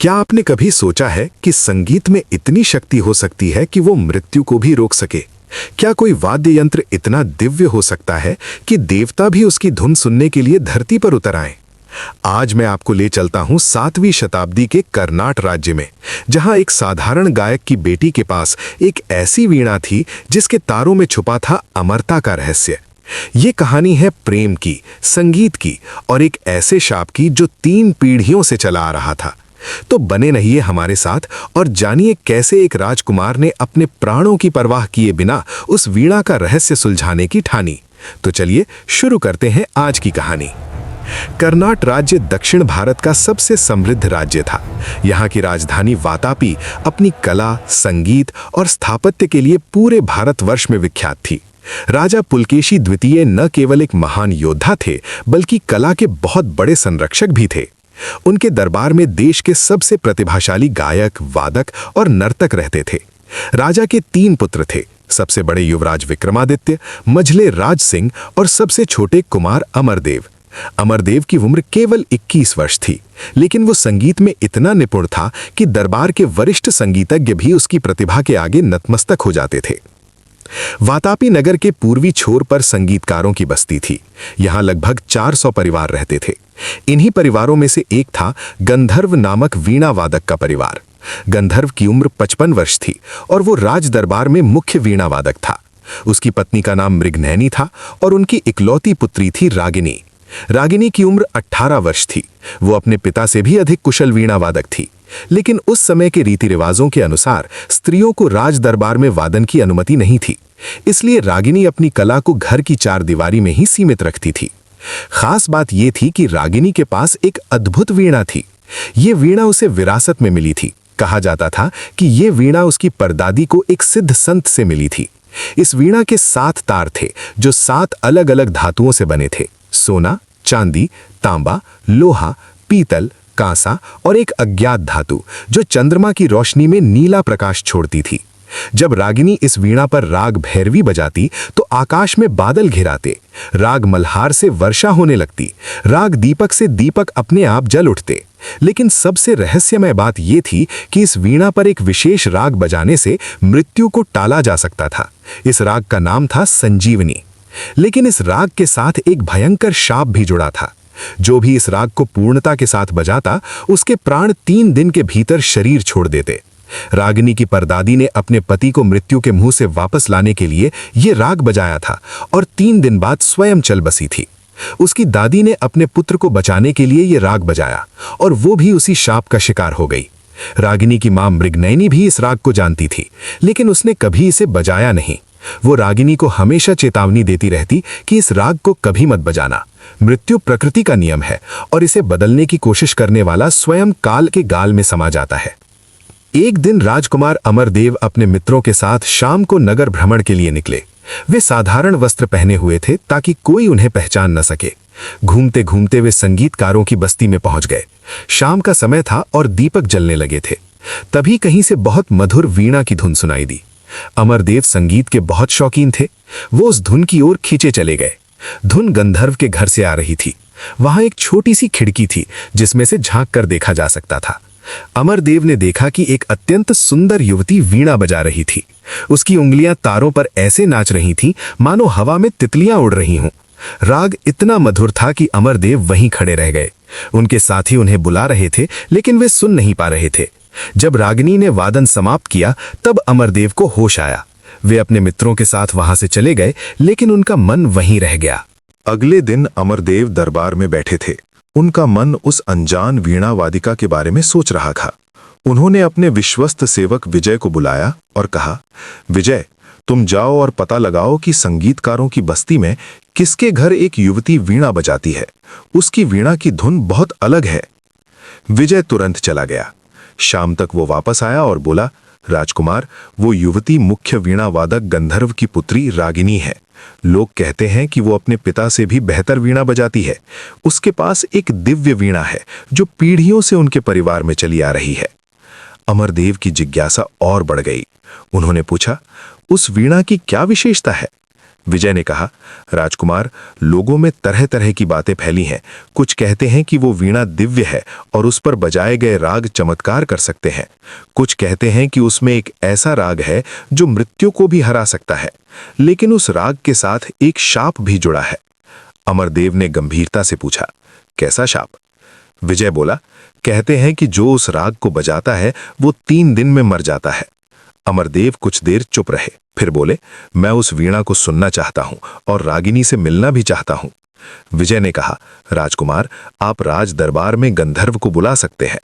क्या आपने कभी सोचा है कि संगीत में इतनी शक्ति हो सकती है कि वो मृत्यु को भी रोक सके? क्या कोई वाद्य यंत्र इतना दिव्य हो सकता है कि देवता भी उसकी धुन सुनने के लिए धरती पर उतर आए? आज मैं आपको ले चलता हूं 7वीं शताब्दी के कर्नाट राज्य में, जहां एक साधारण गायक की बेटी के पास एक ऐसी वीणा थी जिसके तारों में छुपा था अमरता का रहस्य। ये कहानी है प्रेम की, संगीत की और एक ऐसे शाप की जो 3 पीढ़ियों से चला आ रहा था। तो बने रहिए हमारे साथ और जानिए कैसे एक राजकुमार ने अपने प्राणों की परवाह किए बिना उस वीणा का रहस्य सुलझाने की ठानी। तो चलिए शुरू करते हैं आज की कहानी। कर्नाट राज्य दक्षिण भारत का सबसे समृद्ध राज्य था। यहाँ की राजधानी वातापी अपनी कला, संगीत और स्थापत्य के लिए पूरे भारतवर्ष में विख्यात थी। राजा पुलकेशी द्वितीय न केवल एक महान योद्धा थे, बल्कि कला के बहुत बड़े संरक्षक भी थे। उनके दरबार में देश के सबसे प्रतिभाशाली गायक, वादक और नर्तक रहते थे। राजा के 3 पुत्र थे। सबसे बड़े युवराज विक्रमादित्य, मझले राज सिंह और सबसे छोटे कुमार अमरदेव। अमरदेव की उम्र केवल 21 वर्ष थी, लेकिन वो संगीत में इतना निपुण था कि दरबार के वरिष्ठ संगीतज्ञ भी उसकी प्रतिभा के आगे नतमस्तक हो जाते थे। वातापी नगर के पूर्वी छोर पर संगीतकारों की बस्ती थी। यहाँ लगभग 400 परिवार रहते थे। इन्हीं परिवारों में से एक था गंधर्व नामक वीणा वादक का परिवार। गंधर्व की उम्र 55 वर्ष थी और वो राज दरबार में मुख्य वीणा वादक था। उसकी पत्नी का नाम मृगनयनी था और उनकी इकलौती पुत्री थी रागिनी। रागिनी की उम्र 18 वर्ष थी। वो अपने पिता से भी अधिक कुशल वीणा वादक थी, लेकिन उस समय के रीति रिवाजों के अनुसार स्त्रियों को राज दरबार में वादन की अनुमति नहीं थी। इसलिए रागिनी अपनी कला को घर की 4 दीवारी में ही सीमित रखती थी। खास बात यह थी कि रागिनी के पास एक अद्भुत वीणा थी। ये वीणा उसे विरासत में मिली थी। कहा जाता था कि ये वीणा उसकी परदादी को एक सिद्ध संत से मिली थी। इस वीणा के 7 तार थे जो 7 अलग अलग धातुओं से बने थे: सोना, चांदी, तांबा, लोहा, पीतल, कांसा और एक अज्ञात धातु जो चंद्रमा की रोशनी में नीला प्रकाश छोड़ती थी। जब रागिनी इस वीणा पर राग भैरवी बजाती तो आकाश में बादल घिराते, राग मल्हार से वर्षा होने लगती, राग दीपक से दीपक अपने आप जल उठते। लेकिन सबसे रहस्यमय बात यह थी कि इस वीणा पर एक विशेष राग बजाने से मृत्यु को टाला जा सकता था। इस राग का नाम था संजीवनी। लेकिन इस राग के साथ एक भयंकर शाप भी जुड़ा था। जो भी इस राग को पूर्णता के साथ बजाता, उसके प्राण 3 दिन के भीतर शरीर छोड़ देते। रागिनी की परदादी ने अपने पति को मृत्यु के मुंह से वापस लाने के लिए ये राग बजाया था और 3 दिन बाद स्वयं चल बसी थी। उसकी दादी ने अपने पुत्र को बचाने के लिए ये राग बजाया और वो भी उसी शाप का शिकार हो गई। रागिनी की मां मृगनयनी भी इस राग को जानती थी, लेकिन उसने कभी इसे बजाया नहीं। वो रागिनी को हमेशा चेतावनी देती रहती कि इस राग को कभी मत बजाना। मृत्यु प्रकृति का नियम है और इसे बदलने की कोशिश करने वाला स्वयं काल के गाल में समा जाता है। एक दिन राजकुमार अमरदेव अपने मित्रों के साथ शाम को नगर भ्रमण के लिए निकले। वे साधारण वस्त्र पहने हुए थे ताकि कोई उन्हें पहचान न सके। घूमते घूमते वे संगीतकारों की बस्ती में पहुंच गए। शाम का समय था और दीपक जलने लगे थे। तभी कहीं से बहुत मधुर वीणा की धुन सुनाई दी। अमरदेव संगीत के बहुत शौकीन थे। वो उस धुन की ओर खींचे चले गए। धुन गंधर्व के घर से आ रही थी। वहां एक छोटी सी खिड़की थी जिसमें से झांक कर देखा जा सकता था। अमरदेव ने देखा कि एक अत्यंत सुंदर युवती वीणा बजा रही थी। उसकी उंगलियां तारों पर ऐसे नाच रही थीं मानो हवा में तितलियां उड़ रही हों। राग इतना मधुर था कि अमरदेव वहीं खड़े रह गए। उनके साथी उन्हें बुला रहे थे, लेकिन वे सुन नहीं पा रहे थे। जब रागिनी ने वादन समाप्त किया तब अमरदेव को होश आया। वे अपने मित्रों के साथ वहां से चले गए, लेकिन उनका मन वहीं रह गया। अगले दिन अमरदेव दरबार में बैठे थे। उनका मन उस अनजान वीणा वादिका के बारे में सोच रहा था। उन्होंने अपने विश्वस्त सेवक विजय को बुलाया और कहा, विजय, तुम जाओ और पता लगाओ कि संगीतकारों की बस्ती में किसके घर एक युवती वीणा बजाती है। उसकी वीणा की धुन बहुत अलग है। विजय तुरंत चला गया। शाम तक वो वापस आया और बोला, राजकुमार, वो युवती मुख्य वीणा वादक गंधर्व की पुत्री रागिनी है। लोग कहते हैं कि वो अपने पिता से भी बेहतर वीणा बजाती है। उसके पास एक दिव्य वीणा है जो पीढ़ियों से उनके परिवार में चली आ रही है। अमरदेव की जिज्ञासा और बढ़ गई। उन्होंने पूछा, उस वीणा की क्या विशेषता है? विजय ने कहा, राजकुमार, लोगों में तरह तरह की बातें फैली हैं। कुछ कहते हैं कि वो वीणा दिव्य है और उस पर बजाए गए राग चमत्कार कर सकते हैं। कुछ कहते हैं कि उसमें एक ऐसा राग है जो मृत्यु को भी हरा सकता है, लेकिन उस राग के साथ एक शाप भी जुड़ा है। अमरदेव ने गंभीरता से पूछा, कैसा शाप? विजय बोला, कहते हैं कि जो उस राग को बजाता है वो 3 दिन में मर जाता है। अमरदेव कुछ देर चुप रहे, फिर बोले, मैं उस वीणा को सुनना चाहता हूं और रागिनी से मिलना भी चाहता हूं। विजय ने कहा, राजकुमार, आप राज दरबार में गंधर्व को बुला सकते हैं।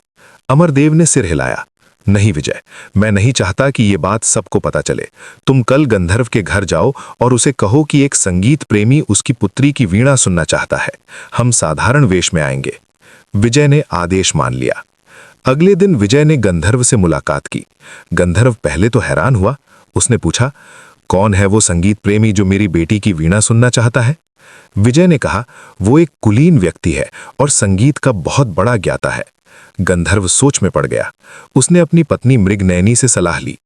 अमरदेव ने सिर हिलाया, नहीं विजय, मैं नहीं चाहता कि ये बात सबको पता चले। तुम कल गंधर्व के घर जाओ और उसे कहो कि एक संगीत प्रेमी उसकी पुत्री की वीणा सुनना चाहता है। हम साधारण वेश में आएंगे। विजय ने आदेश मान लिया। अगले दिन विजय ने गंधर्व से मुलाकात की। गंधर्व पहले तो हैरान हुआ। उसने पूछा, कौन है वो संगीत प्रेमी जो मेरी बेटी की वीणा सुनना चाहता है? विजय ने कहा, वो एक कुलीन व्यक्ति है और संगीत का बहुत बड़ा ज्ञाता है। गंधर्व सोच में पड़ गया। उसने अपनी पत्नी मृगनयनी से सलाह ली।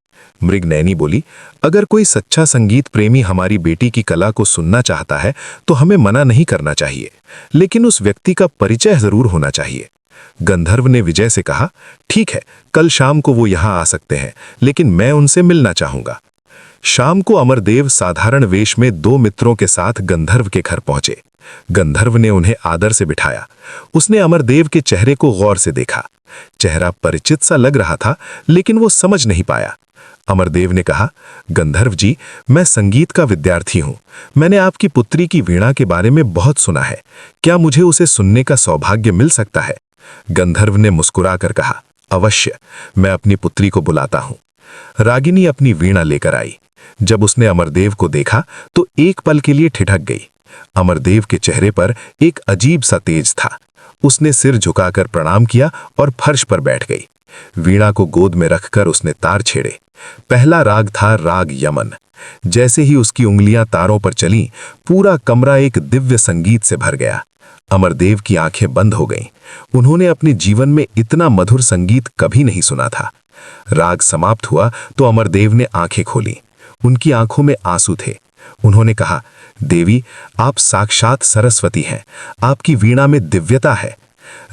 मृगनयनी बोली, अगर कोई सच्चा संगीत प्रेमी हमारी बेटी की कला को सुनना चाहता है तो हमें मना नहीं करना चाहिए, लेकिन उस व्यक्ति का परिचय जरूर होना चाहिए। गंधर्व ने विजय से कहा, ठीक है, कल शाम को वो यहां आ सकते हैं, लेकिन मैं उनसे मिलना चाहूंगा। शाम को अमरदेव साधारण वेश में 2 मित्रों के साथ गंधर्व के घर पहुंचे। गंधर्व ने उन्हें आदर से बिठाया। उसने अमरदेव के चेहरे को गौर से देखा। चेहरा परिचित सा लग रहा था, लेकिन वो समझ नहीं पाया। अमरदेव ने कहा, गंधर्व जी, मैं संगीत का विद्यार्थी हूं। मैंने आपकी पुत्री की वीणा के बारे में बहुत सुना है। क्या मुझे उसे सुनने का सौभाग्य मिल सकता है? गंधर्व ने मुस्कुराकर कहा, अवश्य, मैं अपनी पुत्री को बुलाता हूं। रागिनी अपनी वीणा लेकर आई। जब उसने अमरदेव को देखा तो एक पल के लिए ठिठक गई। अमरदेव के चेहरे पर एक अजीब सा तेज था। उसने सिर झुकाकर प्रणाम किया और फर्श पर बैठ गई। वीणा को गोद में रखकर उसने तार छेड़े। पहला राग था राग यमन। जैसे ही उसकी उंगलियां तारों पर चलीं, पूरा कमरा एक दिव्य संगीत से भर गया। अमरदेव की आंखें बंद हो गईं। उन्होंने अपने जीवन में इतना मधुर संगीत कभी नहीं सुना था। राग समाप्त हुआ तो अमरदेव ने आंखें खोली। उनकी आंखों में आंसू थे। उन्होंने कहा, देवी, आप साक्षात सरस्वती हैं। आपकी वीणा में दिव्यता है।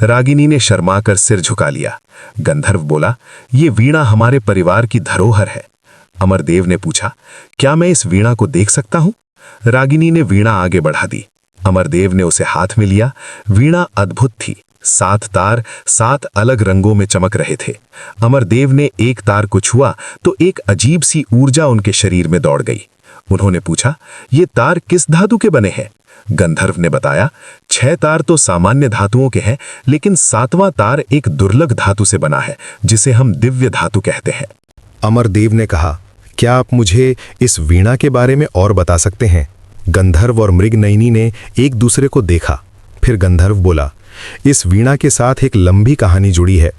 रागिनी ने शर्माकर सिर झुका लिया। गंधर्व बोला, ये वीणा हमारे परिवार की धरोहर है। अमरदेव ने पूछा, क्या मैं इस वीणा को देख सकता हूं? रागिनी ने वीणा आगे बढ़ा दी। अमरदेव ने उसे हाथ में लिया। वीणा अद्भुत थी। 7 तार 7 अलग रंगों में चमक रहे थे। अमरदेव ने एक तार को छुआ तो एक अजीब सी ऊर्जा उनके शरीर में दौड़ गई। उन्होंने पूछा, ये तार किस धातु के बने हैं? गंधर्व ने बताया, 6 तार तो सामान्य धातुओं के हैं, लेकिन 7वां तार एक दुर्लभ धातु से बना है, जिसे हम दिव्य धातु कहते हैं। अमरदेव ने कहा, क्या आप मुझे इस वीणा के बारे में और बता सकते हैं? गंधर्व और मृगनयनी ने एक दूसरे को देखा। फिर गंधर्व बोला, इस वीणा के साथ एक लंबी कहानी जुड़ी है।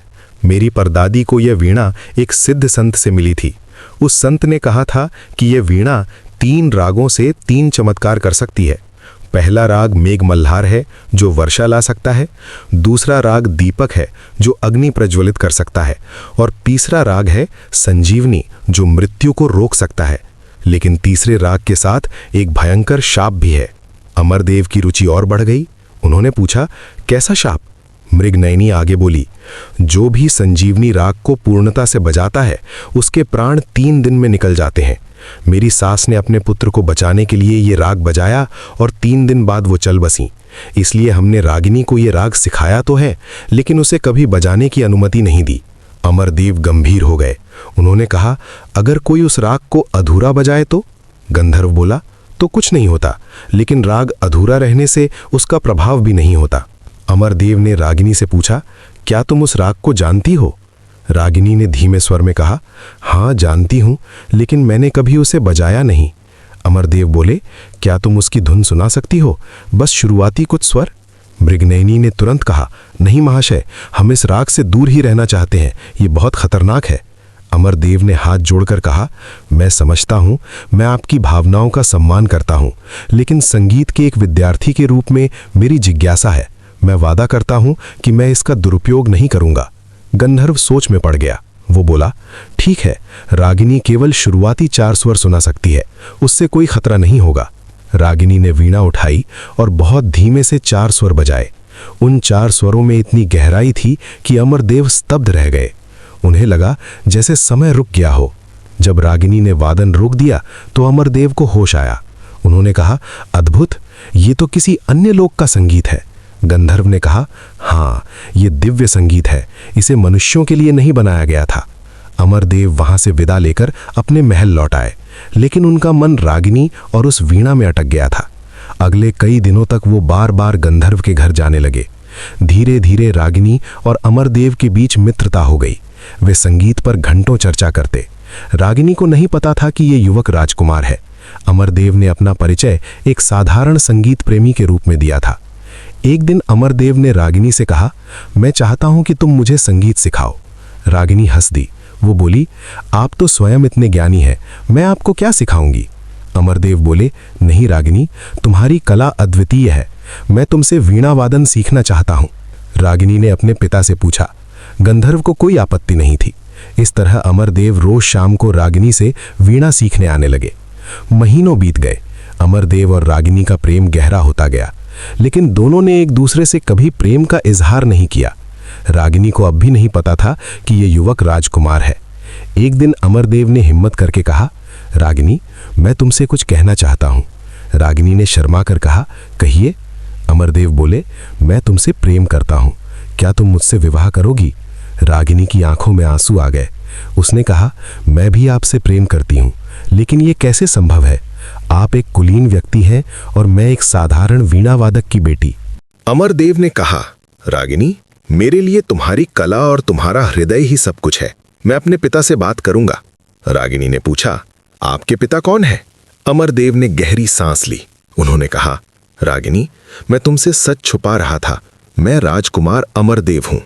मेरी परदादी को यह वीणा एक सिद्ध संत से मिली थी। उस संत ने कहा था कि यह वीणा 3 रागों से 3 चमत्कार कर सकती है। पहला राग मेघ मल्हार है, जो वर्षा ला सकता है। दूसरा राग दीपक है, जो अग्नि प्रज्वलित कर सकता है। और तीसरा राग है संजीवनी, जो मृत्यु को रोक सकता है। लेकिन तीसरे राग के साथ एक भयंकर शाप भी है। अमरदेव की रुचि और बढ़ गई। उन्होंने पूछा, कैसा शाप? मृगनयनी आगे बोली, जो भी संजीवनी राग को पूर्णता से बजाता है, उसके प्राण 3 दिन में निकल जाते हैं। मेरी सास ने अपने पुत्र को बचाने के लिए ये राग बजाया और 3 दिन बाद वो चल बसी। इसलिए हमने रागिनी को ये राग सिखाया तो है, लेकिन उसे कभी बजाने की अनुमति नहीं दी। अमरदेव गंभीर हो गए। उन्होंने कहा, अगर कोई उस राग को अधूरा बजाए तो? गंधर्व बोला, तो कुछ नहीं होता, लेकिन राग अधूरा रहने से उसका प्रभाव भी नहीं होता। अमरदेव ने रागिनी से पूछा, क्या तुम उस राग को जानती हो? रागिनी ने धीमे स्वर में कहा, हाँ जानती हूं, लेकिन मैंने कभी उसे बजाया नहीं। अमरदेव बोले, क्या तुम उसकी धुन सुना सकती हो, बस शुरुआती कुछ स्वर? मृगनयनी ने तुरंत कहा, नहीं महाशय, हम इस राग से दूर ही रहना चाहते हैं, ये बहुत खतरनाक है। अमरदेव ने हाथ जोड़कर कहा, मैं समझता हूं, मैं आपकी भावनाओं का सम्मान करता हूं, लेकिन संगीत के एक विद्यार्थी के रूप में मेरी जिज्ञासा है। मैं वादा करता हूं कि मैं इसका दुरुपयोग नहीं करूंगा। गंधर्व सोच में पड़ गया। वो बोला, ठीक है, रागिनी केवल शुरुआती 4 स्वर सुना सकती है, उससे कोई खतरा नहीं होगा। रागिनी ने वीणा उठाई और बहुत धीमे से 4 स्वर बजाए। उन 4 स्वरों में इतनी गहराई थी कि अमरदेव स्तब्ध रह गए। उन्हें लगा जैसे समय रुक गया हो। जब रागिनी ने वादन रोक दिया तो अमरदेव को होश आया। उन्होंने कहा, अद्भुत, ये तो किसी अन्य लोक का संगीत है। गंधर्व ने कहा, हाँ, ये दिव्य संगीत है, इसे मनुष्यों के लिए नहीं बनाया गया था। अमरदेव वहां से विदा लेकर अपने महल लौट आए, लेकिन उनका मन रागिनी और उस वीणा में अटक गया था। अगले कई दिनों तक वो बार बार गंधर्व के घर जाने लगे। धीरे धीरे रागिनी और अमरदेव के बीच मित्रता हो गई। वे संगीत पर घंटों चर्चा करते। रागिनी को नहीं पता था कि ये युवक राजकुमार है। अमरदेव ने अपना परिचय एक साधारण संगीत प्रेमी के रूप में दिया था। एक दिन अमरदेव ने रागिनी से कहा, मैं चाहता हूं कि तुम मुझे संगीत सिखाओ। रागिनी हंस दी। वो बोली, आप तो स्वयं इतने ज्ञानी हैं, मैं आपको क्या सिखाऊंगी। अमरदेव बोले, नहीं रागिनी, तुम्हारी कला अद्वितीय है, मैं तुमसे वीणा वादन सीखना चाहता हूं। रागिनी ने अपने पिता से पूछा। गंधर्व को कोई आपत्ति नहीं थी। इस तरह अमरदेव रोज शाम को रागिनी से वीणा सीखने आने लगे। महीनों बीत गए। अमरदेव और रागिनी का प्रेम गहरा होता गया, लेकिन दोनों ने एक दूसरे से कभी प्रेम का इजहार नहीं किया। रागिनी को अब भी नहीं पता था कि यह युवक राजकुमार है। एक दिन अमरदेव ने हिम्मत करके कहा, रागिनी, मैं तुमसे कुछ कहना चाहता हूं। रागिनी ने शर्मा कर कहा, कहिए। अमरदेव बोले, मैं तुमसे प्रेम करता हूं, क्या तुम मुझसे विवाह करोगी। रागिनी की आंखों में आंसू आ गए। उसने कहा, मैं भी आपसे प्रेम करती हूं, लेकिन यह कैसे संभव है। आप एक कुलीन व्यक्ति हैं और मैं एक साधारण वीणा वादक की बेटी। अमरदेव ने कहा, रागिनी, मेरे लिए तुम्हारी कला और तुम्हारा हृदय ही सब कुछ है। मैं अपने पिता से बात करूंगा। रागिनी ने पूछा, आपके पिता कौन है। अमरदेव ने गहरी सांस ली। उन्होंने कहा, रागिनी, मैं तुमसे सच छुपा रहा था, मैं राजकुमार अमरदेव हूं।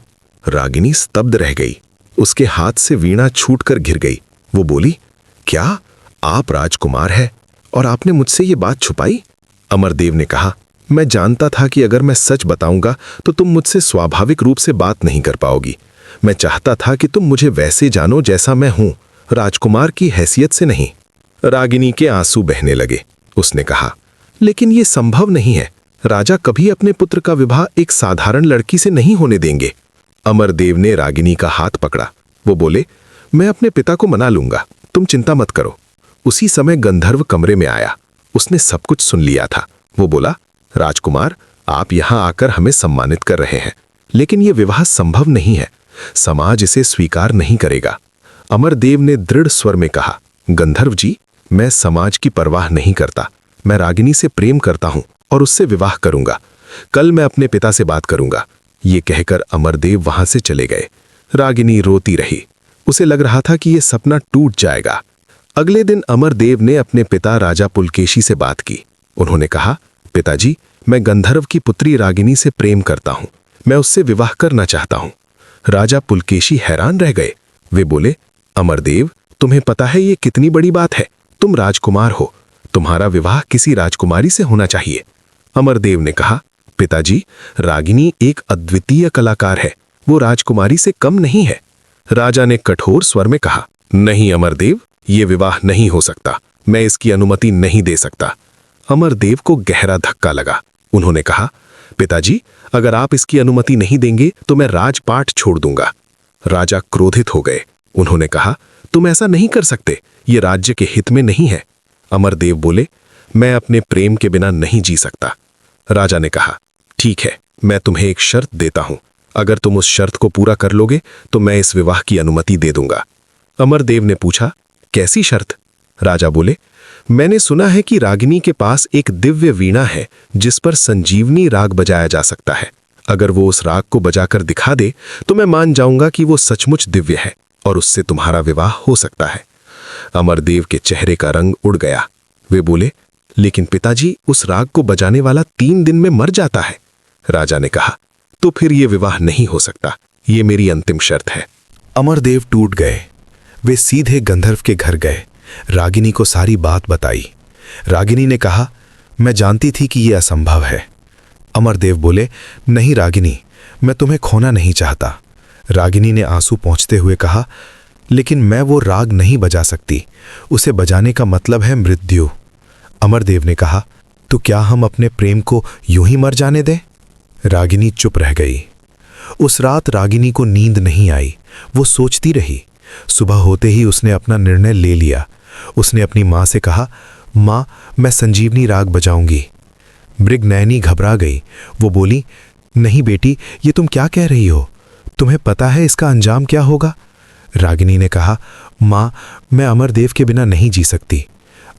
रागिनी स्तब्ध रह गई। उसके हाथ से वीणा छूटकर गिर गई। वो बोली, क्या आप राजकुमार हैं और आपने मुझसे ये बात छुपाई। अमरदेव ने कहा, मैं जानता था कि अगर मैं सच बताऊंगा तो तुम मुझसे स्वाभाविक रूप से बात नहीं कर पाओगी। मैं चाहता था कि तुम मुझे वैसे जानो जैसा मैं हूं, राजकुमार की हैसियत से नहीं। रागिनी के आंसू बहने लगे। उसने कहा, लेकिन यह संभव नहीं है। राजा कभी अपने पुत्र का विवाह एक साधारण लड़की से नहीं होने देंगे। अमरदेव ने रागिनी का हाथ पकड़ा। वो बोले, मैं अपने पिता को मना लूंगा, तुम चिंता मत करो। उसी समय गंधर्व कमरे में आया। उसने सब कुछ सुन लिया था। वो बोला, राजकुमार, आप यहां आकर हमें सम्मानित कर रहे हैं, लेकिन यह विवाह संभव नहीं है, समाज इसे स्वीकार नहीं करेगा। अमरदेव ने दृढ़ स्वर में कहा, गंधर्व जी, मैं समाज की परवाह नहीं करता। मैं रागिनी से प्रेम करता हूं और उससे विवाह करूंगा। कल मैं अपने पिता से बात करूंगा। ये कहकर अमरदेव वहां से चले गए। रागिनी रोती रही। उसे लग रहा था कि यह सपना टूट जाएगा। अगले दिन अमरदेव ने अपने पिता राजा पुलकेशी से बात की। उन्होंने कहा, पिताजी, मैं गंधर्व की पुत्री रागिनी से प्रेम करता हूं, मैं उससे विवाह करना चाहता हूं। राजा पुलकेशी हैरान रह गए। वे बोले, अमरदेव, तुम्हें पता है ये कितनी बड़ी बात है। तुम राजकुमार हो, तुम्हारा विवाह किसी राजकुमारी से होना चाहिए। अमरदेव ने कहा, पिताजी, रागिनी एक अद्वितीय कलाकार है, वो राजकुमारी से कम नहीं है। राजा ने कठोर स्वर में कहा, नहीं अमरदेव, ये विवाह नहीं हो सकता, मैं इसकी अनुमति नहीं दे सकता। अमरदेव को गहरा धक्का लगा। उन्होंने कहा, पिताजी, अगर आप इसकी अनुमति नहीं देंगे तो मैं राजपाट छोड़ दूंगा। राजा क्रोधित हो गए। उन्होंने कहा, तुम ऐसा नहीं कर सकते, ये राज्य के हित में नहीं है। अमरदेव बोले, मैं अपने प्रेम के बिना नहीं जी सकता। राजा ने कहा, ठीक है, मैं तुम्हें एक शर्त देता हूं, अगर तुम उस शर्त को पूरा कर लोगे तो मैं इस विवाह की अनुमति दे दूंगा। अमरदेव ने पूछा, कैसी शर्त। राजा बोले, मैंने सुना है कि रागिनी के पास एक दिव्य वीणा है जिस पर संजीवनी राग बजाया जा सकता है। अगर वो उस राग को बजाकर दिखा दे तो मैं मान जाऊंगा कि वो सचमुच दिव्य है और उससे तुम्हारा विवाह हो सकता है। अमरदेव के चेहरे का रंग उड़ गया। वे बोले, लेकिन पिताजी, उस राग को बजाने वाला 3 दिन में मर जाता है। राजा ने कहा, तो फिर ये विवाह नहीं हो सकता, ये मेरी अंतिम शर्त है। अमरदेव टूट गए। वे सीधे गंधर्व के घर गए, रागिनी को सारी बात बताई। रागिनी ने कहा, मैं जानती थी कि यह असंभव है। अमरदेव बोले, नहीं रागिनी, मैं तुम्हें खोना नहीं चाहता। रागिनी ने आंसू पोंछते हुए कहा, लेकिन मैं वो राग नहीं बजा सकती, उसे बजाने का मतलब है मृत्यु। अमरदेव ने कहा, तो क्या हम अपने प्रेम को यूं ही मर जाने दें? रागिनी चुप रह गई। उस रात रागिनी को नींद नहीं आई। वो सोचती रही। सुबह होते ही उसने अपना निर्णय ले लिया। उसने अपनी माँ से कहा, माँ, मैं संजीवनी राग बजाऊंगी। मृगनयनी घबरा गई। वो बोली, नहीं बेटी, ये तुम क्या कह रही हो? तुम्हें पता है इसका अंजाम क्या होगा? रागिनी ने कहा, माँ, मैं अमरदेव के बिना नहीं जी सकती।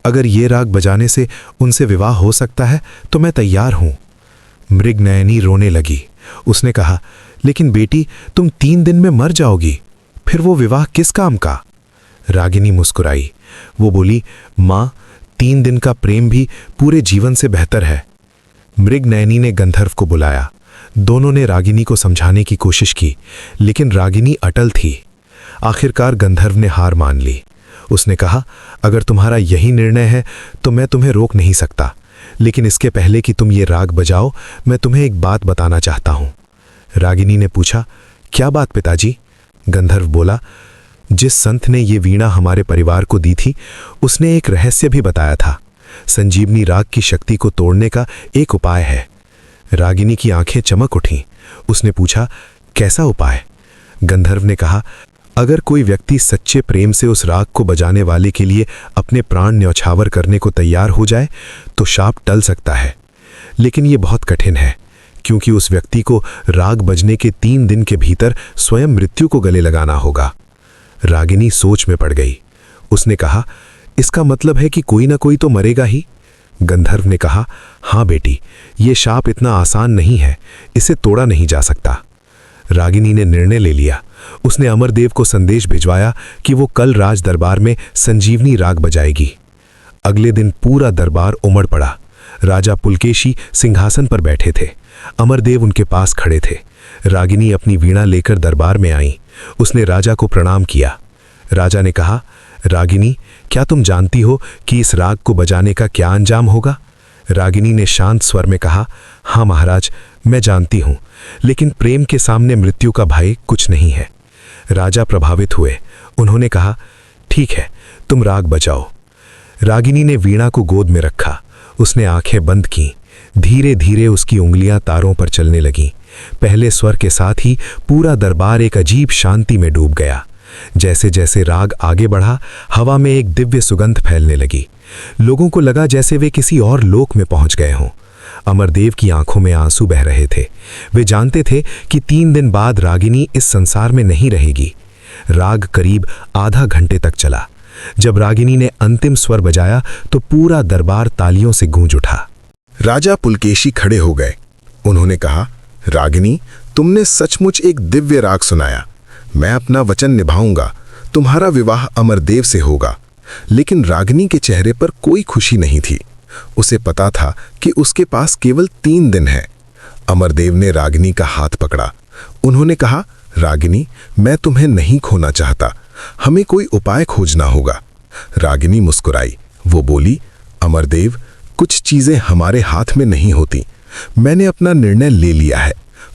अगर ये राग बजाने से उनसे विवाह हो सकता है तो मैं तैयार हूं। मृगनयनी रोने लगी। उसने कहा, लेकिन बेटी, तुम 3 दिन में मर जाओगी, फिर वो विवाह किस काम का? रागिनी मुस्कुराई। वो बोली, माँ, 3 दिन का प्रेम भी पूरे जीवन से बेहतर है। मृगनयनी ने गंधर्व को बुलाया। दोनों ने रागिनी को समझाने की कोशिश की, लेकिन रागिनी अटल थी। आखिरकार गंधर्व ने हार मान ली। उसने कहा, अगर तुम्हारा यही निर्णय है तो मैं तुम्हें रोक नहीं सकता, लेकिन इसके पहले कि तुम ये राग बजाओ, मैं तुम्हें एक बात बताना चाहता हूं। रागिनी ने पूछा, क्या बात पिताजी? गंधर्व बोला, जिस संत ने ये वीणा हमारे परिवार को दी थी, उसने एक रहस्य भी बताया था। संजीवनी राग की शक्ति को तोड़ने का एक उपाय है। रागिनी की आंखें चमक उठीं। उसने पूछा, कैसा उपाय? गंधर्व ने कहा, अगर कोई व्यक्ति सच्चे प्रेम से उस राग को बजाने वाले के लिए अपने प्राण न्यौछावर करने को तैयार हो जाए तो शाप टल सकता है, लेकिन ये बहुत कठिन है, क्योंकि उस व्यक्ति को राग बजने के 3 दिन के भीतर स्वयं मृत्यु को गले लगाना होगा। रागिनी सोच में पड़ गई। उसने कहा, इसका मतलब है कि कोई ना कोई तो मरेगा ही? गंधर्व ने कहा, हाँ बेटी, ये शाप इतना आसान नहीं है, इसे तोड़ा नहीं जा सकता। रागिनी ने निर्णय ले लिया। उसने अमरदेव को संदेश भिजवाया कि वो कल राज दरबार में संजीवनी राग बजाएगी। अगले दिन पूरा दरबार उमड़ पड़ा। राजा पुलकेशी सिंहासन पर बैठे थे। अमरदेव उनके पास खड़े थे। रागिनी अपनी वीणा लेकर दरबार में आई। उसने राजा को प्रणाम किया। राजा ने कहा, रागिनी, क्या तुम जानती हो कि इस राग को बजाने का क्या अंजाम होगा? रागिनी ने शांत स्वर में कहा, हाँ महाराज, मैं जानती हूं, लेकिन प्रेम के सामने मृत्यु का भय कुछ नहीं है। राजा प्रभावित हुए। उन्होंने कहा, ठीक है, तुम राग बजाओ। रागिनी ने वीणा को गोद में रखा। उसने आंखें बंद की। धीरे धीरे उसकी उंगलियां तारों पर चलने लगीं। पहले स्वर के साथ ही पूरा दरबार एक अजीब शांति में डूब गया। जैसे जैसे राग आगे बढ़ा, हवा में एक दिव्य सुगंध फैलने लगी। लोगों को लगा जैसे वे किसी और लोक में पहुंच गए हों। अमरदेव की आंखों में आंसू बह रहे थे। वे जानते थे कि 3 दिन बाद रागिनी इस संसार में नहीं रहेगी। राग करीब आधा घंटे तक चला। जब रागिनी ने अंतिम स्वर बजाया तो पूरा दरबार तालियों से गूंज उठा। राजा पुलकेशी खड़े हो गए। उन्होंने कहा, रागिनी, तुमने सचमुच एक दिव्य राग सुनाया। मैं अपना वचन निभाऊंगा। तुम्हारा विवाह अमरदेव से होगा। लेकिन रागिनी के चेहरे पर कोई खुशी नहीं थी। उसे पता था कि उसके पास केवल 3 दिन है। अमरदेव ने रागिनी का हाथ पकड़ा। उन्होंने कहा, रागिनी, मैं तुम्हें नहीं खोना चाहता। हमें कोई उपाय खोजना होगा। रागिनी मुस्कुराई। वो बोली, अमरदेव, कुछ चीजें हमारे हाथ में नहीं होती। मैंने अपना निर्णय ले लिया है।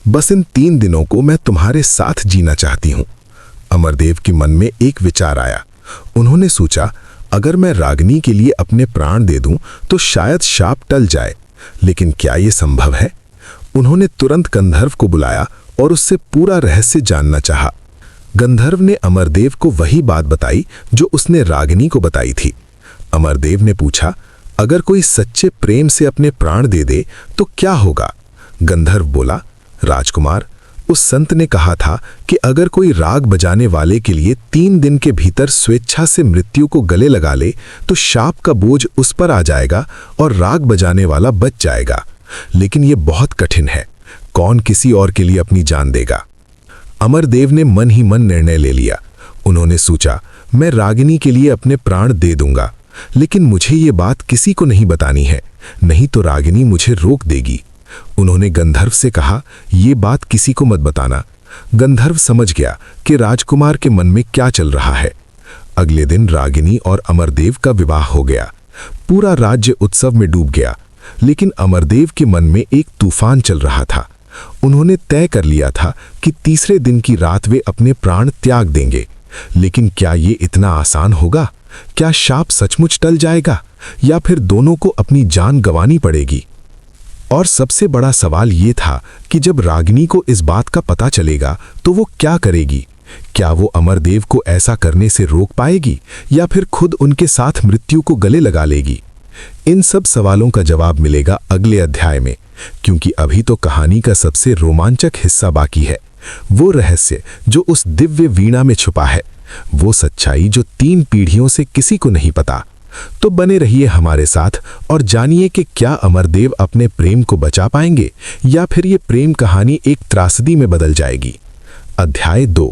बस इन 3 दिनों को मैं तुम्हारे साथ जीना चाहती हूं। अमरदेव के मन में एक विचार आया। उन्होंने सोचा, अगर मैं रागिनी के लिए अपने प्राण दे दूं तो शायद शाप टल जाए, लेकिन क्या यह संभव है? उन्होंने तुरंत गंधर्व को बुलाया और उससे पूरा रहस्य जानना चाहा। गंधर्व ने अमरदेव को वही बात बताई जो उसने रागिनी को बताई थी। अमरदेव ने पूछा, अगर कोई सच्चे प्रेम से अपने प्राण दे दे तो क्या होगा? गंधर्व बोला, राजकुमार, उस संत ने कहा था कि अगर कोई राग बजाने वाले के लिए 3 दिन के भीतर स्वेच्छा से मृत्यु को गले लगा ले तो शाप का बोझ उस पर आ जाएगा और राग बजाने वाला बच जाएगा। लेकिन यह बहुत कठिन है। कौन किसी और के लिए अपनी जान देगा? अमरदेव ने मन ही मन निर्णय ले लिया। उन्होंने सोचा, मैं रागिनी के लिए अपने प्राण दे दूंगा, लेकिन मुझे ये बात किसी को नहीं बतानी है, नहीं तो रागिनी मुझे रोक देगी। उन्होंने गंधर्व से कहा, ये बात किसी को मत बताना। गंधर्व समझ गया कि राजकुमार के मन में क्या चल रहा है। अगले दिन रागिनी और अमरदेव का विवाह हो गया। पूरा राज्य उत्सव में डूब गया, लेकिन अमरदेव के मन में एक तूफान चल रहा था। उन्होंने तय कर लिया था कि तीसरे दिन की रात वे अपने प्राण त्याग देंगे। लेकिन क्या ये इतना आसान होगा? क्या शाप सचमुच टल जाएगा या फिर दोनों को अपनी जान गंवानी पड़ेगी? और सबसे बड़ा सवाल ये था कि जब रागिनी को इस बात का पता चलेगा तो वो क्या करेगी? क्या वो अमरदेव को ऐसा करने से रोक पाएगी या फिर खुद उनके साथ मृत्यु को गले लगा लेगी? इन सब सवालों का जवाब मिलेगा अगले अध्याय में, क्योंकि अभी तो कहानी का सबसे रोमांचक हिस्सा बाकी है। वो रहस्य जो उस दिव्य वीणा में छुपा है, वो सच्चाई जो 3 पीढ़ियों से किसी को नहीं पता। तो बने रहिए हमारे साथ और जानिए कि क्या अमरदेव अपने प्रेम को बचा पाएंगे या फिर ये प्रेम कहानी एक त्रासदी में बदल जाएगी। अध्याय 2।